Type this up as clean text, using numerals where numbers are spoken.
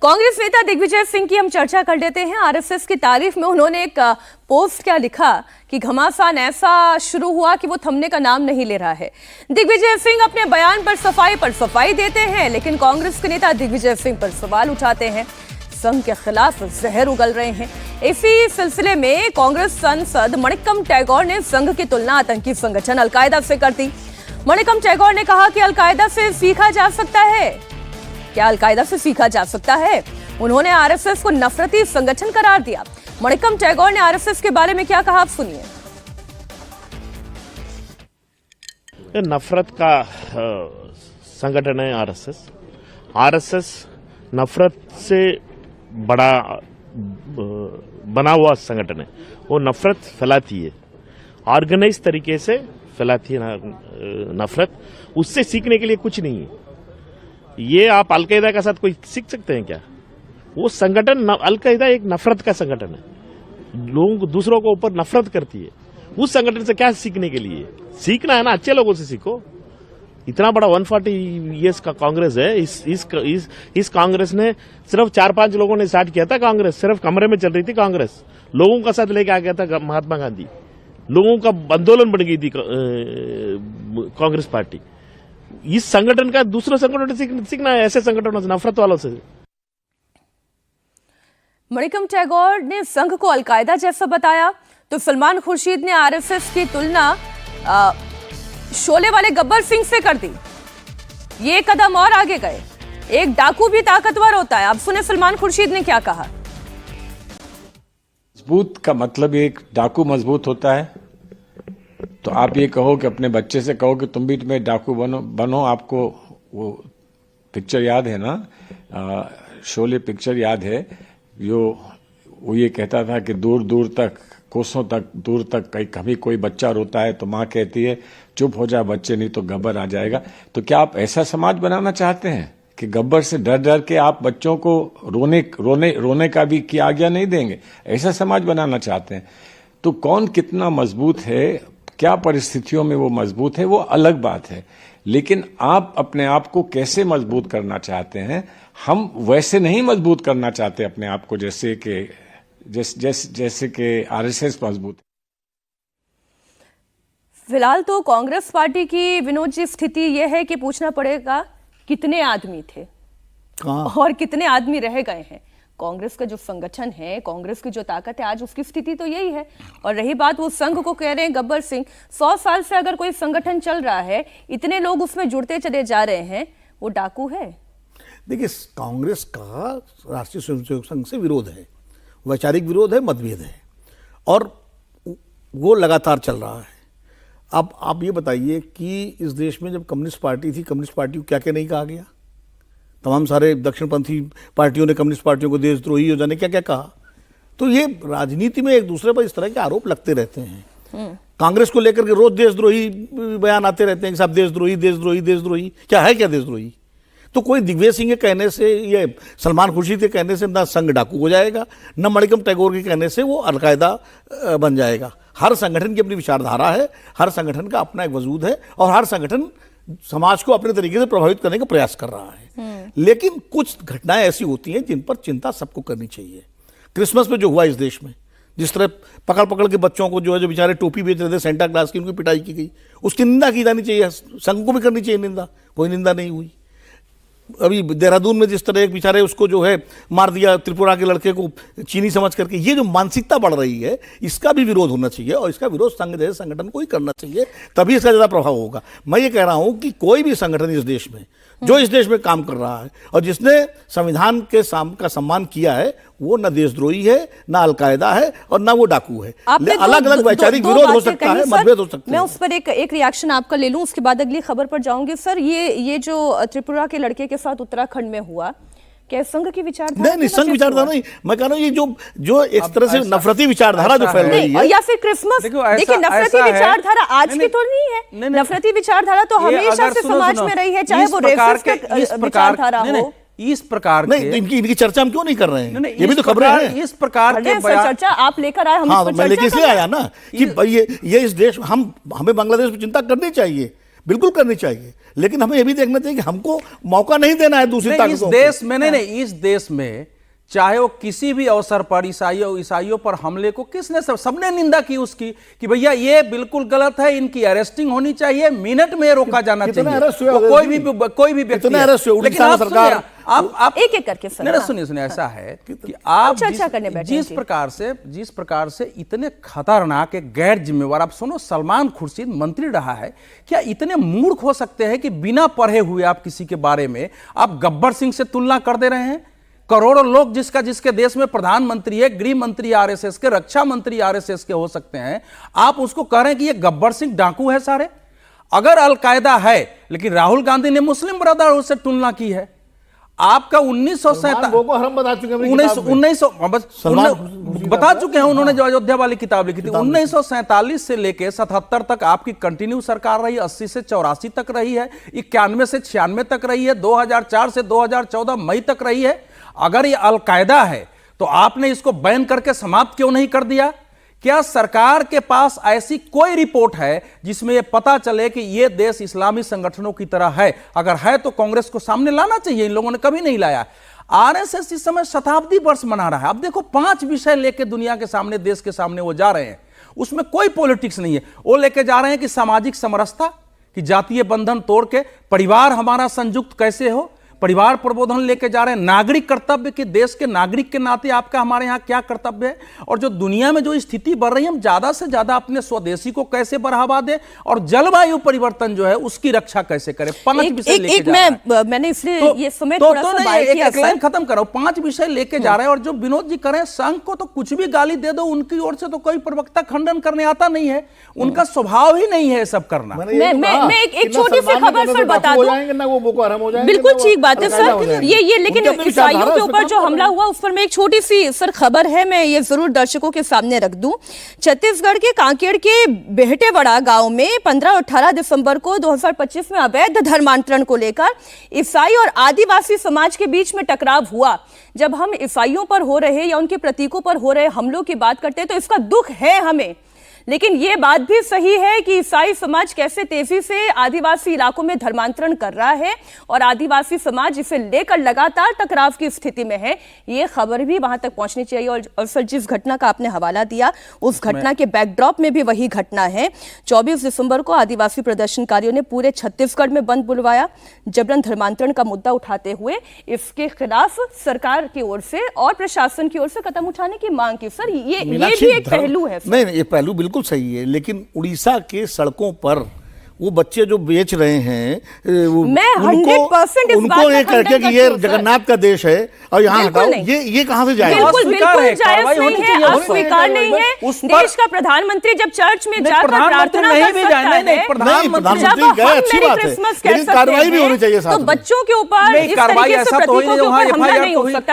कांग्रेस नेता दिग्विजय सिंह की हम चर्चा कर लेते हैं। आरएसएस की तारीफ में उन्होंने एक पोस्ट क्या लिखा कि घमासान ऐसा शुरू हुआ कि वो थमने का नाम नहीं ले रहा है। दिग्विजय सिंह अपने बयान पर सफाई देते हैं, लेकिन कांग्रेस के नेता दिग्विजय सिंह पर सवाल उठाते हैं। संघ के खिलाफ जहर उगल रहे हैं। इसी सिलसिले में कांग्रेस सांसद मणिक्कम टैगोर ने संघ की तुलना आतंकी संगठन अलकायदा से कर दी। मणिक्कम टैगोर ने कहा कि अलकायदा से सीखा जा सकता है। क्या अलकायदा से सीखा जा सकता है? उन्होंने आरएसएस को नफरती संगठन करार दिया। मणिक्कम टैगोर ने आरएसएस के बारे में क्या कहा, आप सुनिए। नफरत का संगठन है आरएसएस। आरएसएस नफरत से बड़ा बना हुआ संगठन है। वो नफरत फैलाती है, ऑर्गेनाइज तरीके से फैलाती है नफरत। उससे सीखने के लिए कुछ नहीं है। ये आप अलकायदा के साथ कोई सीख सकते हैं क्या? वो संगठन अलकायदा एक नफरत का संगठन है, लोग दूसरों को ऊपर नफरत करती है। उस संगठन से क्या सीखने के लिए? सीखना है ना, अच्छे लोगों से सीखो। इतना बड़ा 140 ईयर्स का कांग्रेस है। इस कांग्रेस ने सिर्फ 4-5 लोगों ने स्टार्ट किया था। कांग्रेस सिर्फ कमरे में चल रही थी। कांग्रेस लोगों का साथ लेके आ गया था महात्मा गांधी। लोगों का आंदोलन बन गई थी कांग्रेस पार्टी। इस संगठन का दूसरे संगठन से सीखना है, ऐसे संगठनों से, नफरत वालों से। मणिक्कम टैगोर ने संघ को अलकायदा जैसा बताया, तो सलमान खुर्शीद ने आरएसएस की तुलना शोले वाले गब्बर सिंह से कर दी। ये कदम और आगे गए। एक डाकू भी ताकतवर होता है। अब सुने सलमान खुर्शीद ने क्या कहा। मजबूत का मतलब एक डाकू मजबूत होता है। तो आप ये कहो कि अपने बच्चे से कहो कि तुम भी तुम्हें डाकू बनो। आपको वो पिक्चर याद है ना, शोले पिक्चर याद है, वो ये कहता था कि दूर दूर तक, कोसों तक, दूर तक कभी कोई बच्चा रोता है तो माँ कहती है चुप हो जा बच्चे, नहीं तो गब्बर आ जाएगा। तो क्या आप ऐसा समाज बनाना चाहते हैं कि गब्बर से डर डर के आप बच्चों को रोने का भी की आज्ञा नहीं देंगे? ऐसा समाज बनाना चाहते हैं? तो कौन कितना मजबूत है, क्या परिस्थितियों में वो मजबूत है, वो अलग बात है। लेकिन आप अपने आप को कैसे मजबूत करना चाहते हैं? हम वैसे नहीं मजबूत करना चाहते अपने आप को जैसे कि आरएसएस मजबूत है। फिलहाल तो कांग्रेस पार्टी की विनोद जी स्थिति यह है कि पूछना पड़ेगा कितने आदमी थे और कितने आदमी रह गए हैं। कांग्रेस का जो संगठन है, कांग्रेस की जो ताकत है, आज उसकी स्थिति तो यही है। और रही बात वो संघ को कह रहे हैं गब्बर सिंह, 100 साल से अगर कोई संगठन चल रहा है, इतने लोग उसमें जुड़ते चले जा रहे हैं, वो डाकू है। देखिए, कांग्रेस का राष्ट्रीय स्वयंसेवक संघ से विरोध है, वैचारिक विरोध है, मतभेद है, और वो लगातार चल रहा है। अब आप ये बताइए कि इस देश में जब कम्युनिस्ट पार्टी थी, कम्युनिस्ट पार्टी को क्या क्या नहीं कहा गया? तमाम सारे दक्षिणपंथी पार्टियों ने कम्युनिस्ट पार्टियों को देशद्रोही हो जाने क्या क्या कहा। तो ये राजनीति में एक दूसरे पर इस तरह के आरोप लगते रहते हैं। कांग्रेस को लेकर के रोज देशद्रोही बयान आते रहते हैं कि साहब देशद्रोही देशद्रोही देशद्रोही। क्या है क्या देशद्रोही? तो कोई दिग्विजय सिंह के कहने से, ये सलमान खुर्शीद के कहने से ना संघ डाकू हो जाएगा, न मणिक्कम टैगोर के कहने से वो अलकायदा बन जाएगा। हर संगठन की अपनी विचारधारा है, हर संगठन का अपना एक वजूद है, और हर संगठन समाज को अपने तरीके से प्रभावित करने का प्रयास कर रहा है। लेकिन कुछ घटनाएं ऐसी होती हैं जिन पर चिंता सबको करनी चाहिए। क्रिसमस में जो हुआ इस देश में, जिस तरह पकड़ पकड़ के बच्चों को जो बेचारे टोपी बेच रहे थे सेंटा क्लास की, उनकी पिटाई की गई, उसकी निंदा की जानी चाहिए। संघ को भी करनी चाहिए निंदा, कोई निंदा नहीं हुई। अभी देहरादून में जिस तरह एक बेचारे उसको जो है मार दिया, त्रिपुरा के लड़के को चीनी समझ करके, ये जो मानसिकता बढ़ रही है, इसका भी विरोध होना चाहिए, और इसका विरोध संघ जैसे संगठन को ही करना चाहिए, तभी इसका ज़्यादा प्रभाव होगा। मैं ये कह रहा हूँ कि कोई भी संगठन इस देश में जो इस देश में काम कर रहा है और जिसने संविधान के का सम्मान किया है, वो न देशद्रोही है, न अलकायदा है, और न वो डाकू है। अलग अलग वैचारिक विरोध हो सकता है, मतभेद हो सकते हैं। मैं उस पर एक रिएक्शन आपका ले लूं, उसके बाद अगली खबर पर जाऊंगी। सर, ये जो त्रिपुरा के लड़के के साथ उत्तराखंड में हुआ, क्या संघ की विचारधारा? नहीं, संघ विचारधारा नहीं। मैं कह रहा हूँ ये जो एक तरह से नफरती विचारधारा जो फैल रही है, या फिर क्रिसमस, देखिए नफरती विचारधारा आज की तो नहीं है। नफरती विचारधारा तो हमेशा से समाज में रही है, चाहे वो रेसिस्ट विचारधारा हो। इस प्रकार नहीं, इनकी चर्चा हम क्यों नहीं कर रहे हैं? ये भी तो खबरें हैं। इस प्रकार के चर्चा आप लेकर आए, मैं लेके इसलिए आया ना कि ये इस देश, हमें बांग्लादेश में चिंता करनी चाहिए। बिल्कुल करनी चाहिए, लेकिन हमें यह भी देखना चाहिए कि हमको मौका नहीं देना है दूसरी नहीं, इस ताकतों को। देश में नहीं, इस देश में चाहे वो किसी भी अवसर पर ईसाइयों पर हमले को किसने सबने निंदा की उसकी कि भैया ये बिल्कुल गलत है, इनकी अरेस्टिंग होनी चाहिए, मिनट में रोका जाना चाहिए। वो कोई भी व्यक्ति है। लेकिन आप सुनिए, आप एक एक करके सर, सुनिए ऐसा है कि आप चर्चा करने बैठे जिस प्रकार से इतने खतरनाक एक गैर जिम्मेवार, आप सुनो, सलमान खुर्शीद मंत्री रहा है, क्या इतने मूर्ख हो सकते हैं कि बिना पढ़े हुए आप किसी के बारे में आप गब्बर सिंह से तुलना कर दे रहे हैं? करोड़ों लोग जिसके देश में प्रधानमंत्री है, गृह मंत्री आरएसएस के, रक्षा मंत्री आरएसएस के हो सकते हैं, आप उसको कह रहे हैं कि ये गब्बर सिंह डाकू है सारे? अगर अलकायदा है, लेकिन राहुल गांधी ने मुस्लिम ब्रदरहुड से तुलना की है। आपका 1947 बता चुके हैं उन्होंने, जो अयोध्या वाली किताब लिखी थी, 1947 से लेके 77 तक आपकी कंटिन्यू सरकार रही, 80 से 84 तक रही है, 91 से 96 तक रही है, 2004 से 2014 मई तक रही है। अगर ये अलकायदा है तो आपने इसको बैन करके समाप्त क्यों नहीं कर दिया? क्या सरकार के पास ऐसी कोई रिपोर्ट है जिसमें यह पता चले कि यह देश इस्लामी संगठनों की तरह है? अगर है तो कांग्रेस को सामने लाना चाहिए, इन लोगों ने कभी नहीं लाया। आरएसएस इस समय शताब्दी वर्ष मना रहा है। अब देखो 5 विषय लेके दुनिया के सामने, देश के सामने वो जा रहे हैं, उसमें कोई पॉलिटिक्स नहीं है। वो लेके जा रहे हैं कि सामाजिक समरसता, कि जातीय बंधन तोड़ के परिवार हमारा संयुक्त कैसे हो, परिवार प्रबोधन लेके जा रहे हैं, नागरिक कर्तव्य कि देश के नागरिक के नाते आपका हमारे यहाँ क्या कर्तव्य है, और जो दुनिया में जो स्थिति बढ़ रही है, हम ज्यादा से ज्यादा अपने स्वदेशी को कैसे बढ़ावा दें, और जलवायु परिवर्तन जो है उसकी रक्षा कैसे करें। 5 विषय लेके जा रहे हैं। मैंने इसलिए ये समय थोड़ा सा बाहर किया, एक लाइन खत्म करो। 5 विषय लेके जा रहे हैं, और जो विनोद जी करें, संघ को तो कुछ भी गाली दे दो, उनकी ओर से तो कोई प्रवक्ता खंडन करने आता नहीं है, उनका स्वभाव ही नहीं है सब करना। मैं एक छोटी सी खबर सर बता दूं, बिल्कुल ठीक बात है सर, ये लेकिन ईसाइयों के ऊपर जो हमला हुआ उस पर मैं एक छोटी सी सर खबर है, मैं ये जरूर दर्शकों के सामने रख दूं। छत्तीसगढ़ के कांकेर के बेहटेवड़ा गांव में 15 और 18 दिसंबर को 2025 में अवैध धर्मांतरण को लेकर ईसाई और आदिवासी समाज के बीच में टकराव हुआ। जब हम ईसाइयों पर हो रहे या उनके प्रतीकों पर हो रहे हमलों की बात करते हैं तो इसका दुख है हमें, लेकिन यह बात भी सही है कि ईसाई समाज कैसे तेजी से आदिवासी इलाकों में धर्मांतरण कर रहा है और आदिवासी समाज इसे लेकर लगातार टकराव की स्थिति में है। यह खबर भी वहां तक पहुंचनी चाहिए। और सर, जिस घटना का आपने हवाला दिया, उस घटना के बैकड्रॉप में भी वही घटना है। 24 दिसंबर को आदिवासी प्रदर्शनकारियों ने पूरे छत्तीसगढ़ में बंद बुलवाया, जबरन धर्मांतरण का मुद्दा उठाते हुए इसके खिलाफ सरकार की ओर से और प्रशासन की ओर से कदम उठाने की मांग की। सर, ये भी एक पहलू है। नहीं, ये पहलू बिल्कुल सही है, लेकिन उड़ीसा के सड़कों पर वो बच्चे जो बेच रहे हैं, मैं 100% इस बात उनको ये करके कि ये जगन्नाथ का देश है और यहाँ हटाओ, ये कहाँ से जाएगा? बिल्कुल जायज नहीं है, अस्वीकार नहीं है। देश का प्रधानमंत्री जब चर्च में जाकर प्रार्थना कर सकता है, प्रधानमंत्री गए, अच्छी बात है, लेकिन कार्रवाई भी होनी चाहिए। तो बच्चों के ऊपर इस तरीके से प्रतीकों के ऊपर हमला नहीं हो सकता।